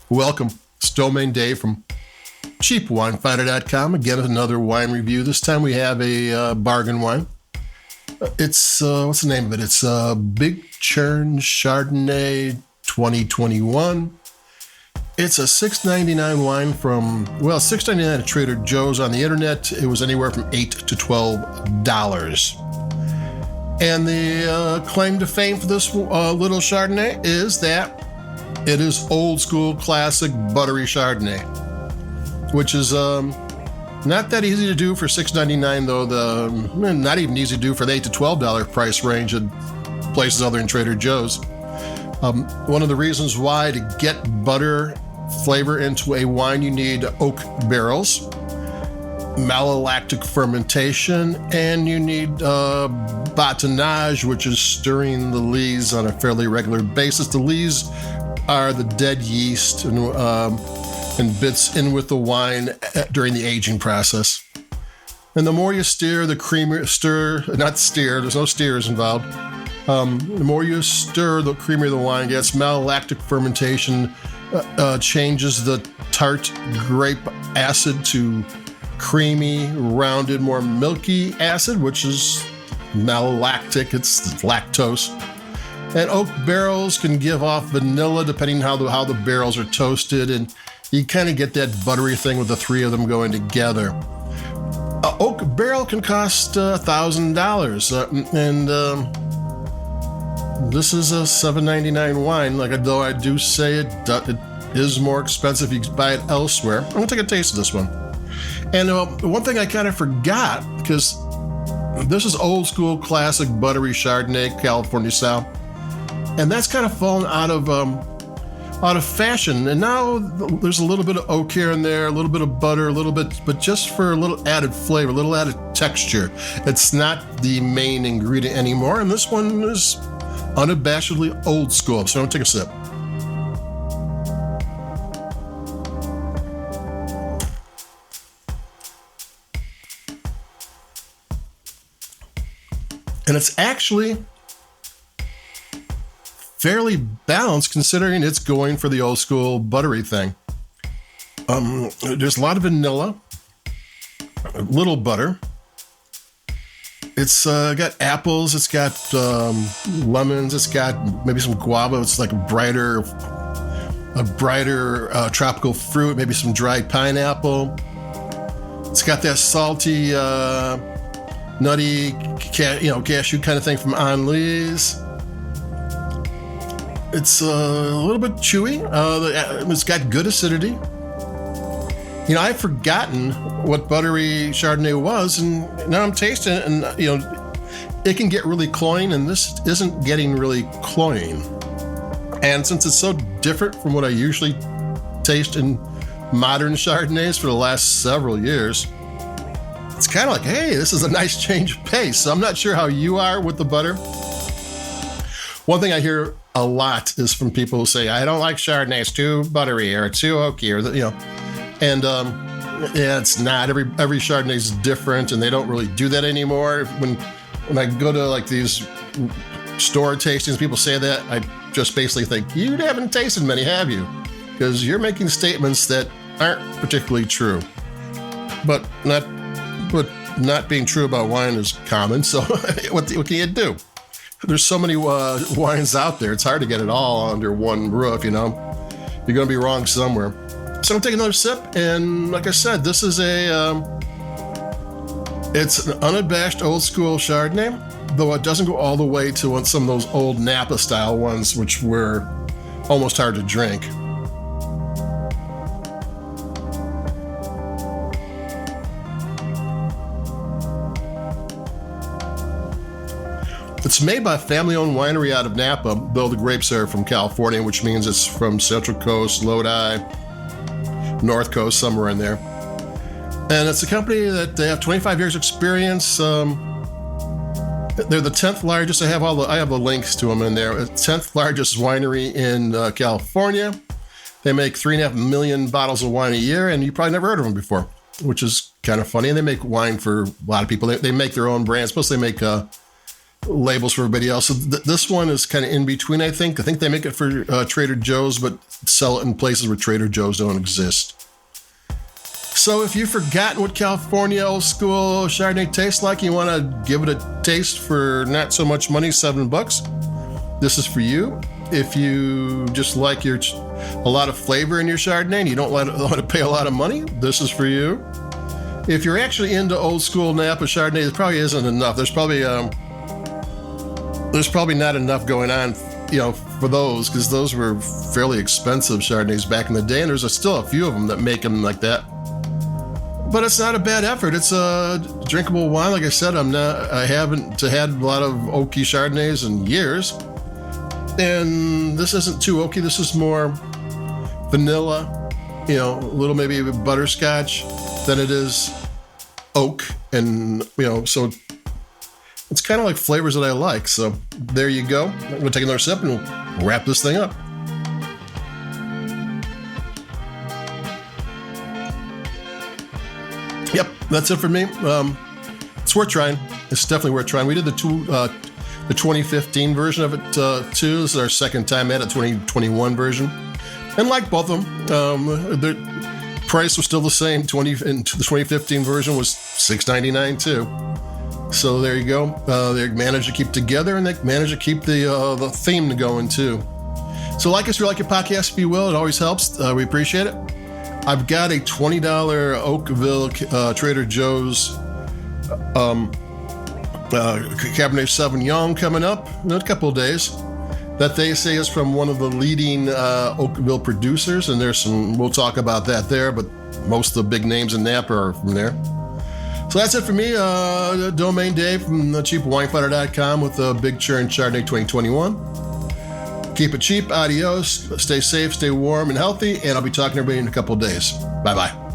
Welcome. It's Domain Dave from CheapWineFinder.com. Again, another wine review. This time we have a bargain wine. It's, what's the name of it? It's Big Churn Chardonnay 2021. It's a $6.99 wine from, $6.99 at Trader Joe's. On the internet, it was anywhere from $8 to $12. And the claim to fame for this little Chardonnay is that it is old school, classic, buttery Chardonnay, which is not that easy to do for $6.99, though. Not even easy to do for the $8 to $12 price range at places other than Trader Joe's. One of the reasons why to get butter flavor into a wine, you need oak barrels, malolactic fermentation, and you need batonnage, which is stirring the lees on a fairly regular basis. The lees are the dead yeast and bits in with the wine during the aging process. And the more you stir, the creamier, not steer, there's no steers involved. The more you stir, the creamier the wine gets. Malolactic fermentation changes the tart grape acid to creamy, rounded, more milky acid, which is malolactic. It's lactose. And oak barrels can give off vanilla depending how the barrels are toasted, and you kind of get that buttery thing with the three of them going together. An oak barrel can cost $1,000, and this is a $7.99 wine. Though I do say it is more expensive if you buy it elsewhere. I'm gonna take a taste of this one. And one thing I kind of forgot, because this is old school, classic, buttery Chardonnay, California style, and that's kind of fallen out of fashion. And now there's a little bit of oak here and there, a little bit of butter, a little bit, but just for a little added flavor, a little added texture. It's not the main ingredient anymore, and this one is unabashedly old school. So I'm gonna take a sip. And it's actually fairly balanced considering it's going for the old school buttery thing. There's a lot of vanilla, a little butter. It's got apples, it's got lemons, it's got maybe some guava. It's like a brighter tropical fruit, maybe some dried pineapple. It's got that salty, nutty, cashew kind of thing from Anlis. It's a little bit chewy. It's got good acidity. I've forgotten what buttery Chardonnay was, and now I'm tasting it, and it can get really cloying, and this isn't getting really cloying. And since it's so different from what I usually taste in modern Chardonnays for the last several years, it's kind of like, hey, this is a nice change of pace. So I'm not sure how you are with the butter. One thing I hear a lot is from people who say, I don't like Chardonnay, it's too buttery or too oaky, or and yeah, it's not. Every Chardonnay is different, and they don't really do that anymore. When I go to these store tastings, people say that, I just basically think, you haven't tasted many, have you? Because you're making statements that aren't particularly true. But not being true about wine is common, so what can you do? There's so many wines out there, it's hard to get it all under one roof, You're going to be wrong somewhere. So I'm going to take another sip, and like I said, this is it's an unabashed old school Chardonnay, though it doesn't go all the way to some of those old Napa style ones, which were almost hard to drink. It's made by a family-owned winery out of Napa, though the grapes are from California, which means it's from Central Coast, Lodi, North Coast, somewhere in there. And it's a company that they have 25 years experience. They're the 10th largest. I have the links to them in there. 10th largest winery in California. They make 3.5 million bottles of wine a year, and you probably never heard of them before, which is kind of funny. And they make wine for a lot of people. They make their own brands. Plus, they make labels for everybody else. So this one is kind of in between, I think. I think they make it for Trader Joe's, but sell it in places where Trader Joe's don't exist. So if you've forgotten what California old school Chardonnay tastes like, you want to give it a taste for not so much money, $7, this is for you. If you just like a lot of flavor in your Chardonnay and you don't want to pay a lot of money, this is for you. If you're actually into old school Napa Chardonnay, there probably isn't enough. There's probably not enough going on, for those, because those were fairly expensive Chardonnays back in the day, and there's still a few of them that make them like that. But it's not a bad effort. It's a drinkable wine. Like I said, I haven't had a lot of oaky Chardonnays in years. And this isn't too oaky. This is more vanilla, a little maybe butterscotch than it is oak. And, so it's kind of like flavors that I like. So there you go. I'm going to take another sip and we'll wrap this thing up. Yep, that's it for me. It's worth trying. It's definitely worth trying. We did the 2015 version of it too. This is our second time at it, 2021 version. And like both of them, the price was still the same. The 2015 version was $6.99 too. So there you go. They managed to keep together, and they managed to keep the theme going too. So like us, or like your podcast, if you will. It always helps. We appreciate it. I've got a $20 Oakville Trader Joe's Cabernet Sauvignon coming up in a couple of days that they say is from one of the leading Oakville producers, and we'll talk about that there, but most of the big names in Napa are from there. So that's it for me. Domain Dave from cheapwinefinder.com with the Big Churn Chardonnay 2021. Keep it cheap. Adios. Stay safe, stay warm and healthy, and I'll be talking to everybody in a couple of days. Bye-bye.